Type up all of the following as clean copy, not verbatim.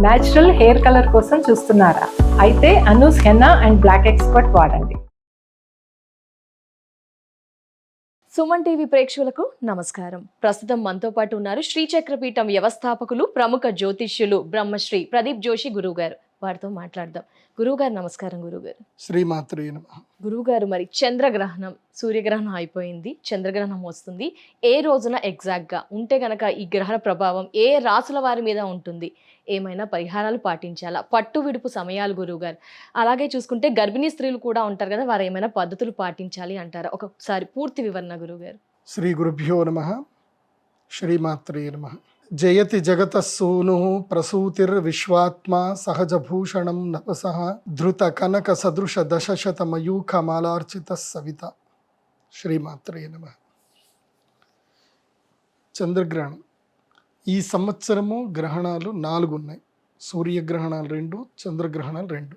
Natural hair colour కోసం చూస్తున్నారా? అయితే Anoos henna and black expert వాడండి. సుమన్ టీవీ ప్రేక్షకులకు నమస్కారం. ప్రస్తుతం మనతో పాటు ఉన్నారు శ్రీచక్రపీఠం వ్యవస్థాపకులు, ప్రముఖ జ్యోతిష్యులు బ్రహ్మశ్రీ ప్రదీప్ జోషి గురువు గారు. వారితో మాట్లాడదాం. గురువుగారు నమస్కారం. గురువుగారు శ్రీమాత్రే నమః. గురువుగారు, మరి చంద్రగ్రహణం, సూర్యగ్రహణం అయిపోయింది, చంద్రగ్రహణం వస్తుంది. ఏ రోజున ఎగ్జాక్ట్గా ఉంటే గనక ఈ గ్రహణ ప్రభావం ఏ రాసుల వారి మీద ఉంటుంది? ఏమైనా పరిహారాలు పాటించాలా? పట్టు విడుపు సమయాలు గురువుగారు, అలాగే చూసుకుంటే గర్భిణీ స్త్రీలు కూడా ఉంటారు కదా, వారు ఏమైనా పద్ధతులు పాటించాలి అంటారా? ఒకసారి పూర్తి వివరణ గురువుగారు. శ్రీ గురుభ్యో నమః. శ్రీమాత్రే నమః. జయతి జగత సూను ప్రసూతిర్విశ్వాత్మా సహజభూషణం నపసః ధృత కనక సదృశ దశశత మయూఖ మాలార్చిత సవిత. శ్రీమాత్రే నమః. చంద్రగ్రహణం ఈ సంవత్సరము గ్రహణాలు 4 ఉన్నాయి. సూర్యగ్రహణాలు 2, చంద్రగ్రహణాలు 2.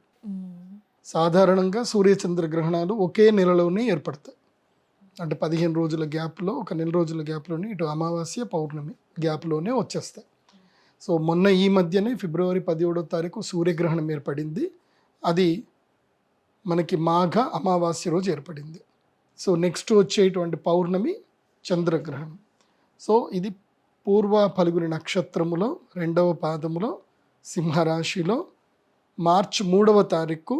సాధారణంగా సూర్యచంద్రగ్రహణాలు ఒకే నెలలోనే ఏర్పడతాయి. అంటే 15 రోజుల గ్యాప్లో, ఒక నెల రోజుల గ్యాప్లోనే ఇటు అమావాస్య పౌర్ణమి గ్యాప్లోనే వచ్చేస్తాయి. సో మొన్న ఈ మధ్యనే ఫిబ్రవరి 17వ తారీఖు సూర్యగ్రహణం ఏర్పడింది. అది మనకి మాఘ అమావాస్య రోజు ఏర్పడింది. సో నెక్స్ట్ వచ్చేటువంటి పౌర్ణమి చంద్రగ్రహణం. సో ఇది పూర్వ ఫల్గుని నక్షత్రములో 2వ పాదములో సింహరాశిలో మార్చి 3వ తారీఖు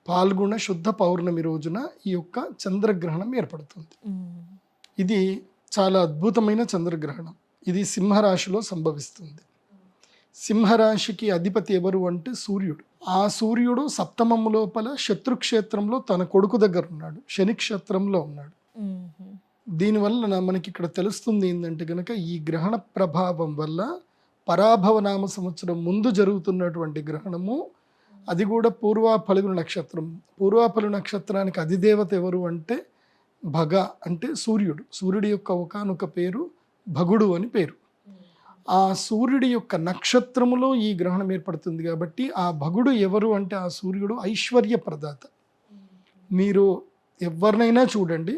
పాల్గొన శుద్ధ పౌర్ణమి రోజున ఈ యొక్క చంద్రగ్రహణం ఏర్పడుతుంది. ఇది చాలా అద్భుతమైన చంద్రగ్రహణం. ఇది సింహరాశిలో సంభవిస్తుంది. సింహరాశికి అధిపతి ఎవరు అంటే సూర్యుడు. ఆ సూర్యుడు సప్తమము లోపల శత్రుక్షేత్రంలో తన కొడుకు దగ్గర ఉన్నాడు, శని క్షేత్రంలో ఉన్నాడు. దీనివల్ల మనకి ఇక్కడ తెలుస్తుంది ఏంటంటే కనుక ఈ గ్రహణ ప్రభావం వల్ల పరాభవ నామ సంవత్సరం ముందు జరుగుతున్నటువంటి గ్రహణము, అది కూడా పూర్వ ఫల్గుణ నక్షత్రం. పూర్వ ఫల్గుణ నక్షత్రానికి అధిదేవత ఎవరు అంటే భగ, అంటే సూర్యుడు. సూర్యుడి యొక్క ఒకానొక పేరు భగుడు అని పేరు. ఆ సూర్యుడి యొక్క నక్షత్రములో ఈ గ్రహణం ఏర్పడుతుంది కాబట్టి ఆ భగుడు ఎవరు అంటే ఆ సూర్యుడు ఐశ్వర్య ప్రదాత. మీరు ఎవరినైనా చూడండి,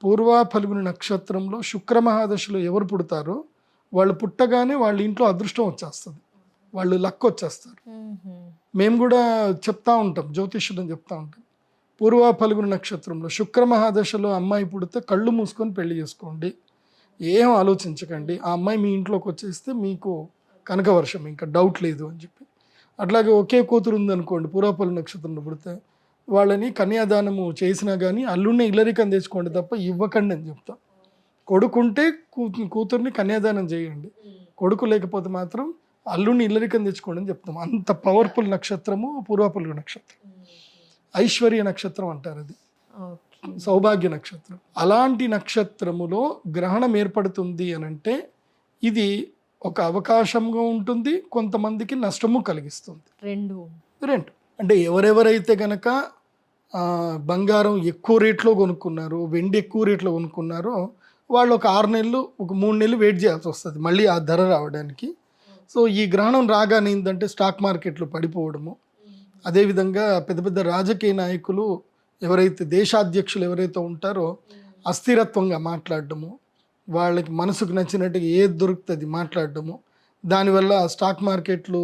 పూర్వ ఫల్గుని నక్షత్రంలో శుక్ర మహాదశలో ఎవరు పుడతారో వాళ్ళు పుట్టగానే వాళ్ళ ఇంట్లో అదృష్టం వచ్చేస్తుంది, వాళ్ళు లక్ వచ్చేస్తారు. మేము కూడా చెప్తా ఉంటాం, జ్యోతిష్యులను చెప్తా ఉంటాం, పూర్వ ఫల్గుని నక్షత్రంలో శుక్ర మహాదశలో అమ్మాయి పుడితే కళ్ళు మూసుకొని పెళ్లి చేసుకోండి, ఏం ఆలోచించకండి, ఆ అమ్మాయి మీ ఇంట్లోకి వచ్చేస్తే మీకు కనకవర్షం, ఇంకా డౌట్ లేదు అని చెప్పి. అట్లాగే ఒకే కూతురు ఉందనుకోండి, పూర్వ ఫల్గుని నక్షత్రంలో పుడితే వాళ్ళని కన్యాదానము చేసినా కానీ అల్లుడిని ఇల్లరికం తెచ్చుకోండి తప్ప ఇవ్వకండి అని చెప్తాం. కొడుకుంటే కూతుర్ని కన్యాదానం చేయండి, కొడుకు లేకపోతే మాత్రం అల్లుడిని ఇల్లరికం తెచ్చుకోండి అని చెప్తాం. అంత పవర్ఫుల్ నక్షత్రము పూర్వ ఫల్గుని నక్షత్రం. ఐశ్వర్య నక్షత్రం అంటారు, అది సౌభాగ్య నక్షత్రం. అలాంటి నక్షత్రములో గ్రహణం ఏర్పడుతుంది అని అంటే ఇది ఒక అవకాశంగా ఉంటుంది, కొంతమందికి నష్టము కలిగిస్తుంది. రెండు అంటే ఎవరెవరైతే కనుక బంగారం ఎక్కువ రేట్లో కొనుక్కున్నారో, వెండి ఎక్కువ రేట్లో కొనుక్కున్నారో వాళ్ళు ఒక 6 నెలలు, ఒక 3 నెలలు వెయిట్ చేయాల్సి వస్తుంది మళ్ళీ ఆ ధర రావడానికి. సో ఈ గ్రహణం రాగానే ఏంటంటే స్టాక్ మార్కెట్లు పడిపోవడము, అదేవిధంగా పెద్ద పెద్ద రాజకీయ నాయకులు ఎవరైతే దేశాధ్యక్షులు ఎవరైతే ఉంటారో అస్థిరత్వంగా మాట్లాడడము, వాళ్ళకి మనసుకు నచ్చినట్టుగా ఏది దొరుకుతుంది మాట్లాడడము, దానివల్ల స్టాక్ మార్కెట్లు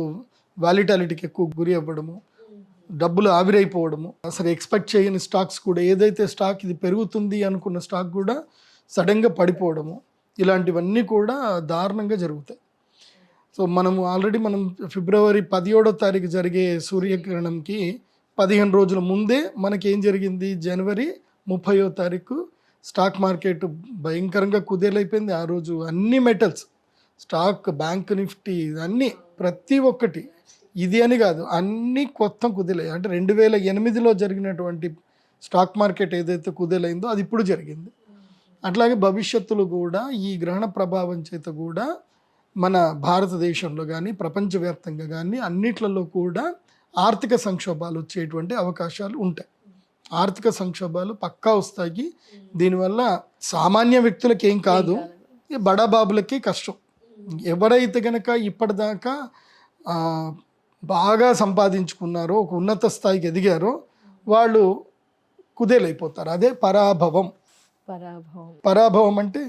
వాలిటాలిటీకి ఎక్కువ గురి అవ్వడము, డబ్బులు ఆవిరైపోవడము, అసలు ఎక్స్పెక్ట్ చేయని స్టాక్స్ కూడా, ఏదైతే స్టాక్ ఇది పెరుగుతుంది అనుకున్న స్టాక్ కూడా సడన్గా పడిపోవడము, ఇలాంటివన్నీ కూడా దారుణంగా జరుగుతాయి. సో ఆల్రెడీ మనం ఫిబ్రవరి 17వ తారీఖు జరిగే సూర్యగ్రహణంకి 15 రోజుల ముందే మనకేం జరిగింది, జనవరి 30వ తారీఖు స్టాక్ మార్కెట్ భయంకరంగా కుదేలైపోయింది. ఆ రోజు అన్ని మెటల్స్, స్టాక్, బ్యాంక్ నిఫ్టీ, అన్నీ ప్రతి ఒక్కటి, ఇది అని కాదు అన్నీ కొత్త కుదేలాయి. అంటే 2008లో జరిగినటువంటి స్టాక్ మార్కెట్ ఏదైతే కుదేలైందో అది ఇప్పుడు జరిగింది. అట్లాగే భవిష్యత్తులో కూడా ఈ గ్రహణ ప్రభావం చేత కూడా మన భారతదేశంలో కానీ ప్రపంచవ్యాప్తంగా కానీ అన్నిట్లలో కూడా ఆర్థిక సంక్షోభాలు వచ్చేటువంటి అవకాశాలు ఉంటాయి. ఆర్థిక సంక్షోభాలు పక్కా వస్తాయి. దీనివల్ల సామాన్య వ్యక్తులకి ఏం కాదు, బడాబాబులకి కష్టం. ఎవరైతే కనుక ఇప్పటిదాకా బాగా సంపాదించుకున్నారో, ఒక ఉన్నత స్థాయికి ఎదిగారో వాళ్ళు కుదేలైపోతారు. అదే పరాభవం. పరాభవం అంటే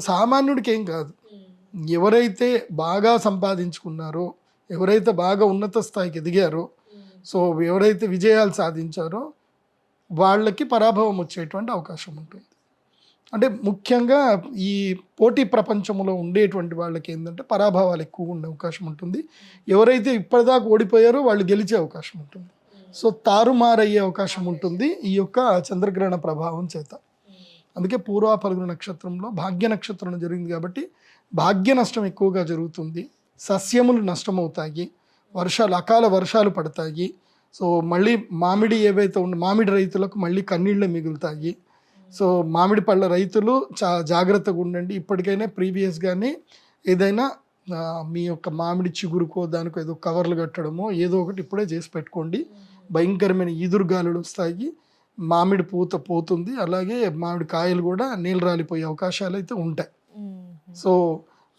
సామాన్యుడికి ఏం కాదు, ఎవరైతే బాగా సంపాదించుకున్నారో, ఎవరైతే బాగా ఉన్నత స్థాయికి ఎదిగారో, సో ఎవరైతే విజయాలు సాధించారో వాళ్ళకి పరాభవం వచ్చేటువంటి అవకాశం ఉంటుంది. అంటే ముఖ్యంగా ఈ పోటీ ప్రపంచంలో ఉండేటువంటి వాళ్ళకి ఏంటంటే పరాభవాలు ఎక్కువ ఉండే అవకాశం ఉంటుంది. ఎవరైతే ఇప్పటిదాకా ఓడిపోయారో వాళ్ళు గెలిచే అవకాశం ఉంటుంది. సో తారుమారయ్యే అవకాశం ఉంటుంది ఈ యొక్క చంద్రగ్రహణ ప్రభావం చేత. అందుకే పూర్వ ఫల్గుణ నక్షత్రంలో భాగ్య నక్షత్రం జరిగింది కాబట్టి భాగ్య నష్టం ఎక్కువగా జరుగుతుంది. సస్యములు నష్టమవుతాయి, అకాల వర్షాలు పడతాయి. సో మళ్ళీ మామిడి ఏవైతే మామిడి రైతులకు మళ్ళీ కన్నీళ్ళే మిగులుతాయి. సో మామిడి పళ్ళ రైతులు జాగ్రత్తగా ఉండండి. ఇప్పటికైనా ప్రీవియస్గానే ఏదైనా మీ యొక్క మామిడి చిగురుకో దానికో ఏదో కవర్లు కట్టడమో ఏదో ఒకటి ఇప్పుడే చేసి పెట్టుకోండి. భయంకరమైన ఈదురుగాలులు వస్తాయి, మామిడి పూత పోతుంది, అలాగే మామిడి కాయలు కూడా నీళ్ళు రాలిపోయే అవకాశాలు అయితే ఉంటాయి. సో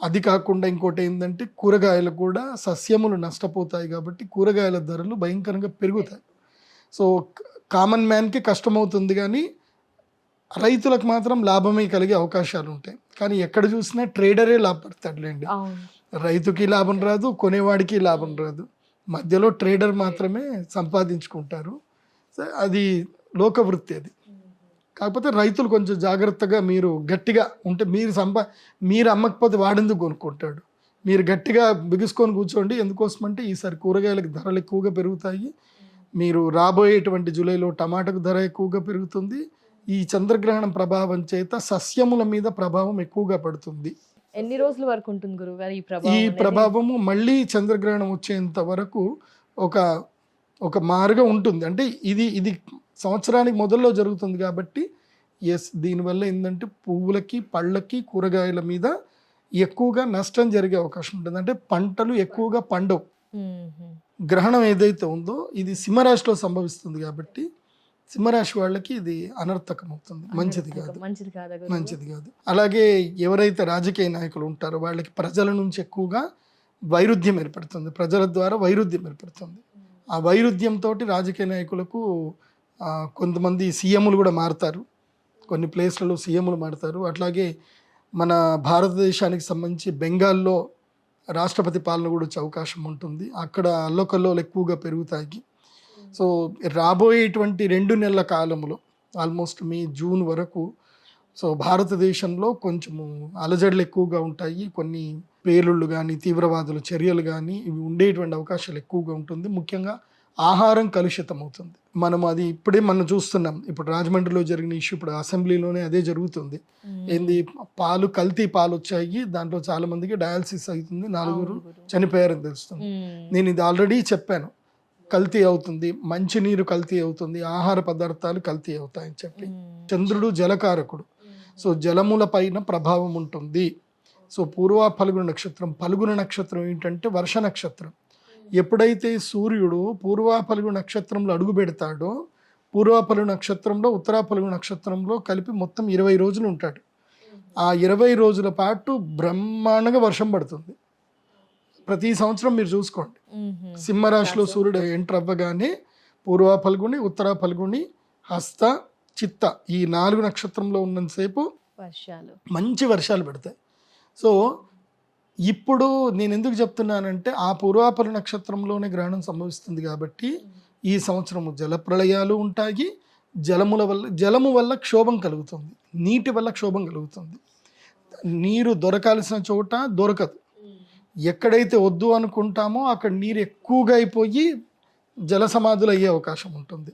అది కాకుండా ఇంకోటి ఏంటంటే కూరగాయలు కూడా సస్యములు నష్టపోతాయి కాబట్టి కూరగాయల ధరలు భయంకరంగా పెరుగుతాయి. సో కామన్ మ్యాన్కి కష్టమవుతుంది కానీ రైతులకు మాత్రం లాభమే కలిగే అవకాశాలు ఉంటాయి. కానీ ఎక్కడ చూసినా ట్రేడరే లాభపడతాడులేండి. రైతుకి లాభం రాదు, కొనేవాడికి లాభం రాదు, మధ్యలో ట్రేడర్ మాత్రమే సంపాదించుకుంటారు. అది లోకవృత్తి అది. కాకపోతే రైతులు కొంచెం జాగ్రత్తగా మీరు గట్టిగా ఉంటే మీరు అమ్మకపోతే వాడెందుకు కొనుక్కుంటాడు. మీరు గట్టిగా బిగుసుకొని కూర్చోండి. ఎందుకోసమంటే ఈసారి కూరగాయలకు ధరలు ఎక్కువగా పెరుగుతాయి. మీరు రాబోయేటువంటి జూలైలో టమాటాకు ధర ఎక్కువగా పెరుగుతుంది. ఈ చంద్రగ్రహణం ప్రభావం చేత సస్యముల మీద ప్రభావం ఎక్కువగా పడుతుంది. ఎన్ని రోజుల వరకు ఉంటుంది గురుగారు ఈ ప్రభావము? మళ్ళీ చంద్రగ్రహణం వచ్చేంత వరకు ఒక మారుగా ఉంటుంది. అంటే ఇది సంవత్సరానికి మొదల్లో జరుగుతుంది కాబట్టి దీనివల్ల ఏంటంటే పువ్వులకి, పళ్ళకి, కూరగాయల మీద ఎక్కువగా నష్టం జరిగే అవకాశం ఉంటుంది. అంటే పంటలు ఎక్కువగా పండవు. గ్రహణం ఏదైతే ఉందో ఇది సింహరాశిలో సంభవిస్తుంది కాబట్టి సింహరాశి వాళ్ళకి ఇది అనర్థకం అవుతుంది, మంచిది కాదు. అలాగే ఎవరైతే రాజకీయ నాయకులు ఉంటారో వాళ్ళకి ప్రజల నుంచి ఎక్కువగా వైరుధ్యం ఏర్పడుతుంది, ప్రజల ద్వారా వైరుధ్యం ఏర్పడుతుంది. ఆ వైరుధ్యంతో రాజకీయ నాయకులకు కొంతమంది సీఎంలు కూడా మారుతారు, కొన్ని ప్లేస్లలో సీఎంలు మారుతారు. అట్లాగే మన భారతదేశానికి సంబంధించి బెంగాల్లో రాష్ట్రపతి పాలన కూడా వచ్చే అవకాశం ఉంటుంది. అక్కడ అల్లకల్లోలు ఎక్కువగా పెరుగుతాయి. సో రాబోయేటువంటి 2 నెలల కాలంలో ఆల్మోస్ట్ జూన్ వరకు సో భారతదేశంలో కొంచెము అలజడులు ఎక్కువగా ఉంటాయి. కొన్ని పేలుళ్ళు కానీ, తీవ్రవాదుల చర్యలు కానీ ఇవి ఉండేటువంటి అవకాశాలు ఎక్కువగా ఉంటుంది. ముఖ్యంగా ఆహారం కలుషితం అవుతుంది. అది ఇప్పుడే మనం చూస్తున్నాం. ఇప్పుడు రాజమండ్రిలో జరిగిన ఇష్యూ, ఇప్పుడు అసెంబ్లీలోనే అదే జరుగుతుంది. కల్తీ పాలు వచ్చాయి, దాంట్లో చాలా మందికి డయాలసిస్ అవుతుంది, 4 చనిపోయారని తెలుస్తుంది. నేను ఇది ఆల్రెడీ చెప్పాను, కల్తీ అవుతుంది, మంచినీరు కల్తీ అవుతుంది, ఆహార పదార్థాలు కల్తీ అవుతాయని చెప్పి. చంద్రుడు జలకారకుడు, సో జలముల పైన ప్రభావం ఉంటుంది. సో పూర్వ ఫల్గుణ నక్షత్రం ఏంటంటే వర్ష నక్షత్రం. ఎప్పుడైతే సూర్యుడు పూర్వ ఫల్గుణ నక్షత్రంలో అడుగు పెడతాడో పూర్వ ఫల్గుణ నక్షత్రంలో ఉత్తర ఫల్గుణ నక్షత్రంలో కలిపి మొత్తం 20 రోజులు ఉంటాడు. ఆ 20 రోజుల పాటు బ్రహ్మాండంగా వర్షం పడుతుంది. ప్రతి సంవత్సరం మీరు చూసుకోండి, సింహరాశిలో సూర్యుడు ఎంటర్ అవ్వగానే పూర్వ ఫల్గుని, ఉత్తర ఫల్గుని, హస్త, చిత్త ఈ 4 నక్షత్రంలో ఉన్నంతసేపు మంచి వర్షాలు పడతాయి. సో ఇప్పుడు నేను ఎందుకు చెప్తున్నానంటే ఆ పూర్వాపర నక్షత్రంలోనే గ్రహణం సంభవిస్తుంది కాబట్టి ఈ సంవత్సరము జలప్రళయాలు ఉంటాయి. జలము వల్ల క్షోభం కలుగుతుంది, నీటి వల్ల క్షోభం కలుగుతుంది. నీరు దొరకాల్సిన చోట దొరకదు. ఎక్కడైతే వద్దు అనుకుంటామో అక్కడ నీరు ఎక్కువగా అయిపోయి జల సమాధులు అయ్యే అవకాశం ఉంటుంది.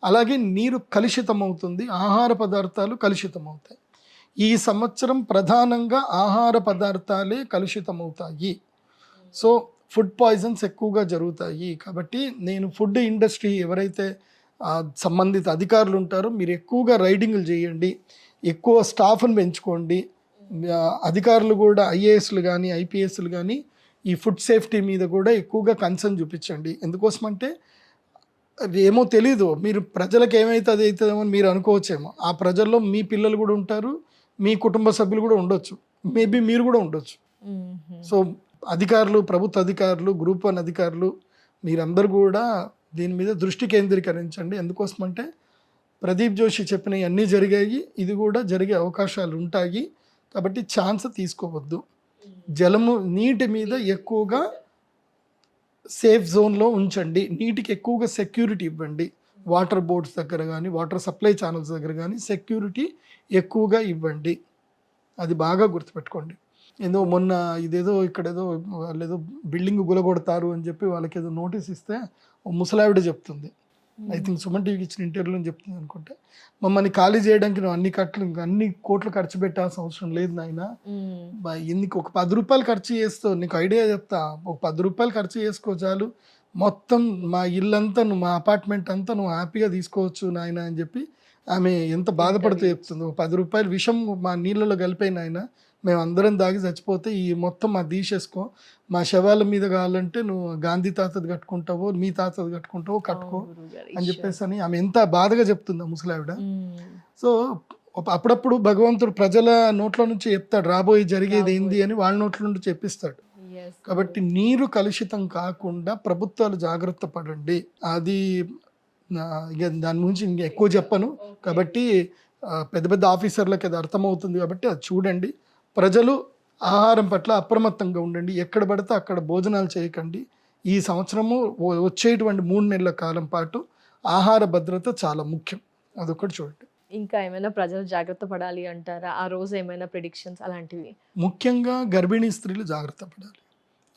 అలాగే నీరు కలుషితం అవుతుంది, ఆహార పదార్థాలు కలుషితం అవుతాయి. ఈ సంవత్సరం ప్రధానంగా ఆహార పదార్థాలే కలుషితమవుతాయి. సో ఫుడ్ పాయిజన్స్ ఎక్కువగా జరుగుతాయి. కాబట్టి నేను ఫుడ్ ఇండస్ట్రీ ఎవరైతే సంబంధిత అధికారులు ఉంటారో మీరు ఎక్కువగా రైడింగ్లు చేయండి, ఎక్కువ స్టాఫ్ని పెంచుకోండి. అధికారులు కూడా ఐఏఎస్లు కానీ ఐపీఎస్లు కానీ ఈ ఫుడ్ సేఫ్టీ మీద కూడా ఎక్కువగా కన్సర్న్ చూపించండి. ఎందుకోసమంటే ఏమో తెలీదు, మీరు ప్రజలకు ఏమైతే అది అవుతుందేమో మీరు అనుకోవచ్చేమో. ఆ ప్రజల్లో మీ పిల్లలు కూడా ఉంటారు, మీ కుటుంబ సభ్యులు కూడా ఉండొచ్చు, మేబీ మీరు కూడా ఉండొచ్చు. సో అధికారులు, ప్రభుత్వ అధికారులు, గ్రూప్ 1 అధికారులు మీరందరూ కూడా దీని మీద దృష్టి కేంద్రీకరించండి. ఎందుకోసమంటే ప్రదీప్ జోషి చెప్పినవి అన్నీ జరిగాయి, ఇది కూడా జరిగే అవకాశాలు ఉంటాయి. కాబట్టి ఛాన్స్ తీసుకోవద్దు. నీటి మీద ఎక్కువగా సేఫ్ జోన్లో ఉంచండి, నీటికి ఎక్కువగా సెక్యూరిటీ ఇవ్వండి, వాటర్ బోర్డ్స్ దగ్గర కానీ వాటర్ సప్లై ఛానల్స్ దగ్గర కానీ సెక్యూరిటీ ఎక్కువగా ఇవ్వండి. అది బాగా గుర్తుపెట్టుకోండి. ఏదో మొన్న ఇదేదో ఇక్కడేదో వాళ్ళు ఏదో బిల్డింగ్ గులగొడతారు అని చెప్పి వాళ్ళకి ఏదో నోటీస్ ఇస్తే ఓ ముసలావిడ చెప్తుంది, ఐ థింక్ సుమన్ టీవీకి ఇచ్చిన ఇంటర్వ్యూలో చెప్తుంది అనుకుంటే, మమ్మల్ని ఖాళీ చేయడానికి నువ్వు అన్ని కోట్లు ఖర్చు పెట్టాల్సిన అవసరం లేదు నాయన, నీకు ఒక 10 రూపాయలు ఖర్చు చేస్తావు, నీకు ఐడియా చెప్తా, ఒక 10 రూపాయలు ఖర్చు చేసుకో చాలు, మొత్తం మా ఇల్లంతా నువ్వు మా అపార్ట్మెంట్ అంతా నువ్వు హ్యాపీగా తీసుకోవచ్చు నాయన అని చెప్పి ఆమె ఎంత బాధపడుతూ చెప్తుంది. ఒక 10 రూపాయలు విషం మా నీళ్ళలో కలిపాయి నాయన, మేము అందరం దాగి చచ్చిపోతే ఈ మొత్తం మా తీసేసుకో, మా శవాల మీద కావాలంటే నువ్వు గాంధీ తాతది కట్టుకుంటావో మీ తాతది కట్టుకుంటావో కట్టుకో అని చెప్పేసి అని ఆమె ఎంత బాధగా చెప్తుంది ఆ ముసలావిడ. సో అప్పుడప్పుడు భగవంతుడు ప్రజల నోట్ల నుంచి చెప్తాడు రాబోయే జరిగేది ఏంది అని, వాళ్ళ నోట్ల నుండి చెప్పిస్తాడు. కాబట్టి నీరు కలుషితం కాకుండా ప్రభుత్వాలు జాగ్రత్త పడండి. అది ఇక దాని గురించి ఇంకా ఎక్కువ చెప్పను కాబట్టి పెద్ద పెద్ద ఆఫీసర్లకు అది అర్థమవుతుంది కాబట్టి అది చూడండి. ప్రజలు ఆహారం పట్ల అప్రమత్తంగా ఉండండి, ఎక్కడ పడితే అక్కడ భోజనాలు చేయకండి. ఈ సంవత్సరము వచ్చేటువంటి 3 నెలల కాలం పాటు ఆహార భద్రత చాలా ముఖ్యం, అదొకటి చూడండి. ఇంకా ఏమైనా ప్రజలు జాగ్రత్త పడాలి అంటారా? ఆ రోజు ఏమైనా ప్రిడిక్షన్స్ అలాంటివి? ముఖ్యంగా గర్భిణీ స్త్రీలు జాగ్రత్త పడాలి.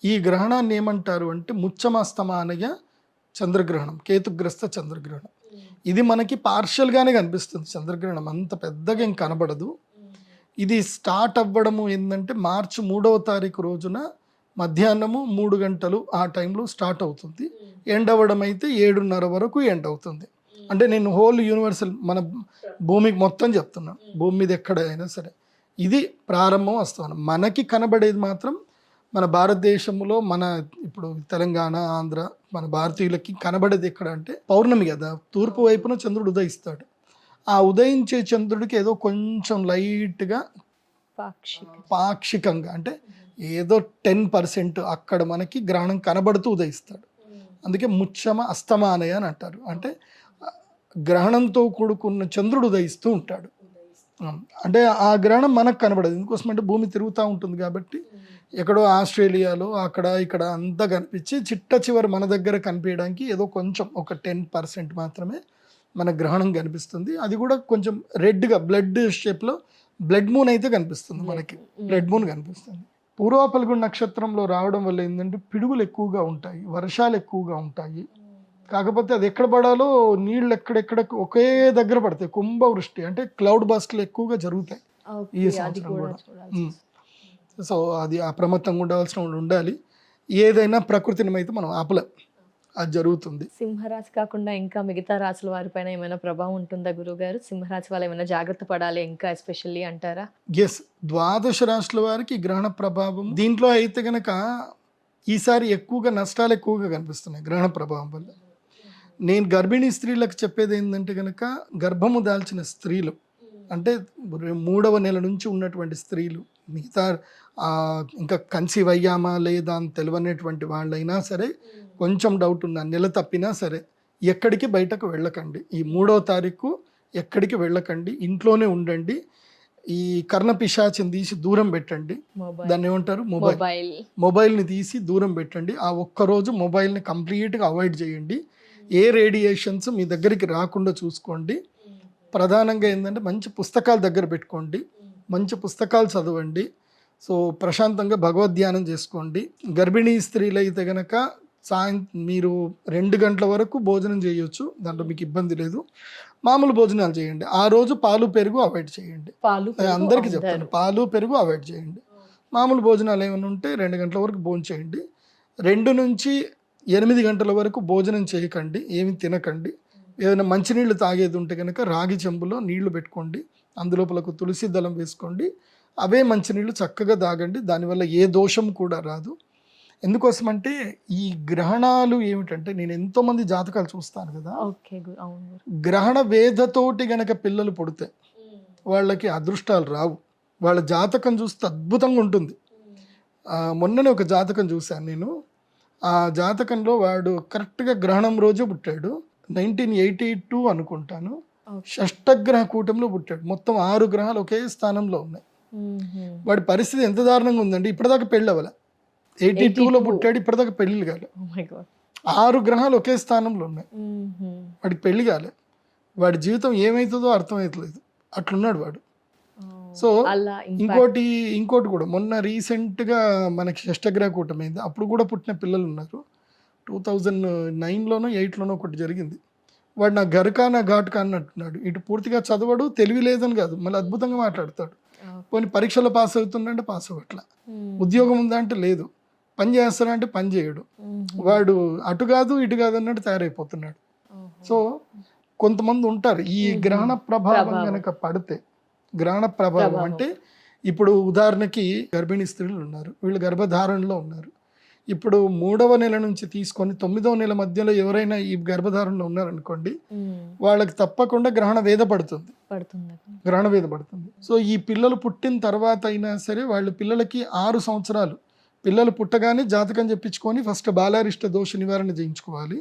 ఈ గ్రహణాన్ని ఏమంటారు అంటే ముచ్చమస్తమానయ చంద్రగ్రహణం, కేతుగ్రస్త చంద్రగ్రహణం. ఇది మనకి పార్షియల్గానే కనిపిస్తుంది, చంద్రగ్రహణం అంత పెద్దగా ఏం కనబడదు. ఇది స్టార్ట్ అవ్వడము ఏంటంటే మార్చి 3వ తారీఖు రోజున మధ్యాహ్నము 3 గంటలు ఆ టైంలో స్టార్ట్ అవుతుంది. ఎండ్ అవ్వడం అయితే 7:30 వరకు ఎండ్ అవుతుంది. అంటే నేను హోల్ యూనివర్సల్ మన భూమికి మొత్తం చెప్తున్నాను, భూమి మీద ఎక్కడైనా సరే ఇది ప్రారంభం వస్తాను. మనకి కనబడేది మాత్రం మన భారతదేశంలో మన ఇప్పుడు తెలంగాణ ఆంధ్ర మన భారతీయులకి కనబడేది ఎక్కడ అంటే పౌర్ణమి కదా, తూర్పు వైపున చంద్రుడు ఉదయిస్తాడు. ఆ ఉదయించే చంద్రుడికి ఏదో కొంచెం లైట్గా పాక్షికంగా అంటే ఏదో 10% అక్కడ మనకి గ్రహణం కనబడుతూ ఉదయిస్తాడు. అందుకే ముచ్చమ అస్తమానయ అని అంటారు, అంటే గ్రహణంతో కూడుకున్న చంద్రుడు ఉదయిస్తూ ఉంటాడు. అంటే ఆ గ్రహణం మనకు కనబడదు, ఎందుకోసం అంటే భూమి తిరుగుతూ ఉంటుంది కాబట్టి ఎక్కడో ఆస్ట్రేలియాలో అక్కడ ఇక్కడ అంతా కనిపించి చిట్ట చివరి మన దగ్గర కనిపించడానికి ఏదో కొంచెం ఒక 10% మాత్రమే మన గ్రహణం కనిపిస్తుంది. అది కూడా కొంచెం రెడ్గా బ్లడ్ షేప్లో బ్లడ్ మూన్ అయితే కనిపిస్తుంది, మనకి బ్లడ్ మూన్ కనిపిస్తుంది. పూర్వ ఫల్గుణ నక్షత్రంలో రావడం వల్ల ఏంటంటే పిడుగులు ఎక్కువగా ఉంటాయి, వర్షాలు ఎక్కువగా ఉంటాయి. కాకపోతే అది ఎక్కడ పడాలో నీళ్ళు ఎక్కడెక్కడ ఒకే దగ్గర పడతాయి, కుంభవృష్టి అంటే క్లౌడ్ బస్ట్లు ఎక్కువగా జరుగుతాయి ఈ సంవత్సరం కూడా. సో అది అప్రమత్తంగా ఉండాల్సిన ఉండాలి. ఏదైనా ప్రకృతిని అయితే మనం ఆపలేం, అది జరుగుతుంది. సింహరాశి కాకుండా ఇంకా మిగతా రాశుల వారిపైన ఏమైనా ప్రభావం ఉంటుందా గురువుగారు? సింహరాశి వాళ్ళు ఏమైనా జాగ్రత్త పడాలి ఇంకా ఎస్పెషల్లీ అంటారా? ఎస్, 12 రాశుల వారికి గ్రహణ ప్రభావం దీంట్లో అయితే కనుక ఈసారి ఎక్కువగా నష్టాలు ఎక్కువగా కనిపిస్తున్నాయి గ్రహణ ప్రభావం వల్ల. నేను గర్భిణీ స్త్రీలకు చెప్పేది ఏంటంటే కనుక గర్భము దాల్చిన స్త్రీలు అంటే 3వ నెల నుంచి ఉన్నటువంటి స్త్రీలు, మిగతా ఇంకా కన్సీవ్ అయ్యామా లేదా అని తెలియనటువంటి వాళ్ళైనా సరే, కొంచెం డౌట్ ఉన్న నెల తప్పినా సరే ఎక్కడికి బయటకు వెళ్ళకండి. ఈ 3వ తారీఖు ఎక్కడికి వెళ్ళకండి, ఇంట్లోనే ఉండండి. ఈ కర్ణ పిశాచిని తీసి దూరం పెట్టండి, దాన్ని ఏమంటారు మొబైల్ని తీసి దూరం పెట్టండి. ఆ ఒక్కరోజు మొబైల్ని కంప్లీట్గా అవాయిడ్ చేయండి. ఏ రేడియేషన్స్ మీ దగ్గరికి రాకుండా చూసుకోండి. ప్రధానంగా ఏంటంటే మంచి పుస్తకాలు దగ్గర పెట్టుకోండి, మంచి పుస్తకాలు చదవండి. సో ప్రశాంతంగా భగవద్ధ్యానం చేసుకోండి. గర్భిణీ స్త్రీలు అయితే కనుక మీరు 2 గంటల వరకు భోజనం చేయొచ్చు, దాంట్లో మీకు ఇబ్బంది లేదు. మామూలు భోజనాలు చేయండి. ఆ రోజు పాలు పెరుగు అవాయిడ్ చేయండి, అందరికీ చెప్తాను, పాలు పెరుగు అవాయిడ్ చేయండి. మామూలు భోజనాలు ఏమైనా ఉంటే 2 గంటల వరకు భోజనం చేయండి. 2 నుంచి 8 గంటల వరకు భోజనం చేయకండి, ఏమి తినకండి. ఏదైనా మంచినీళ్ళు తాగేది ఉంటే కనుక రాగి చెంబులో నీళ్లు పెట్టుకోండి, అందులోపలకు తులసి దళం వేసుకోండి, అవే మంచినీళ్ళు చక్కగా తాగండి. దానివల్ల ఏ దోషం కూడా రాదు. ఎందుకోసం అంటే ఈ గ్రహణాలు ఏమిటంటే నేను ఎంతోమంది జాతకాలు చూస్తాను కదా, గ్రహణ వేధతోటి గనక పిల్లలు పుడితే వాళ్ళకి అదృష్టాలు రావు. వాళ్ళ జాతకం చూస్తే అద్భుతంగా ఉంటుంది. మొన్ననే ఒక జాతకం చూశాను నేను. ఆ జాతకంలో వాడు కరెక్ట్గా గ్రహణం రోజే పుట్టాడు, 1982 అనుకుంటాను. షష్టగ్రహ కూటంలో పుట్టాడు. మొత్తం 6 గ్రహాలు ఒకే స్థానంలో ఉన్నాయి. వాడి పరిస్థితి ఎంత దారుణంగా ఉందండి, ఇప్పటిదాకా పెళ్ళి అవ్వలే. 82లో పుట్టాడు, ఇప్పటిదాకా పెళ్లి కాలే. Oh my God. 6 గ్రహాలు ఒకే స్థానంలో ఉన్నాయి. వాడికి పెళ్లి కాలే. వాడి జీవితం ఏమవుతుందో అర్థమవుతలేదు, అట్లున్నాడు వాడు. సో అలా ఇంకోటి కూడా మొన్న రీసెంట్గా మనకి షష్టగ్రహ కూటమైంది, అప్పుడు కూడా పుట్టిన పిల్లలు ఉన్నారు. 2009లోనో 8లోనో ఒకటి జరిగింది. వాడు నా గరకా నా ఘాటుకా అన్నట్టున్నాడు. ఇటు పూర్తిగా చదవడు, తెలివి లేదని కాదు, మళ్ళీ అద్భుతంగా మాట్లాడతాడు. కొన్ని పరీక్షలో పాస్ అవుతుందంటే పాస్ అవ్వట్లా, ఉద్యోగం ఉందా అంటే లేదు, పని చేస్తాడా అంటే పని చేయడు. వాడు అటు కాదు ఇటు కాదు అన్నట్టు తయారైపోతున్నాడు. సో కొంతమంది ఉంటారు ఈ గ్రహణ ప్రభావం కనుక పడితే, గ్రహణ ప్రభావం అంటే ఇప్పుడు ఉదాహరణకి గర్భిణీ స్త్రీలు ఉన్నారు, వీళ్ళు గర్భధారణలో ఉన్నారు. ఇప్పుడు 3వ నెల నుంచి తీసుకొని 9వ నెల మధ్యలో ఎవరైనా ఈ గర్భధారణలో ఉన్నారనుకోండి, వాళ్ళకి తప్పకుండా గ్రహణ వేద పడుతుంది. గ్రహణ వేద పడుతుంది. సో ఈ పిల్లలు పుట్టిన తర్వాత అయినా సరే వాళ్ళ పిల్లలకి 6 సంవత్సరాలు, పిల్లలు పుట్టగానే జాతకం చెప్పించుకొని ఫస్ట్ బాలారిష్ట దోష నివారణ చేయించుకోవాలి.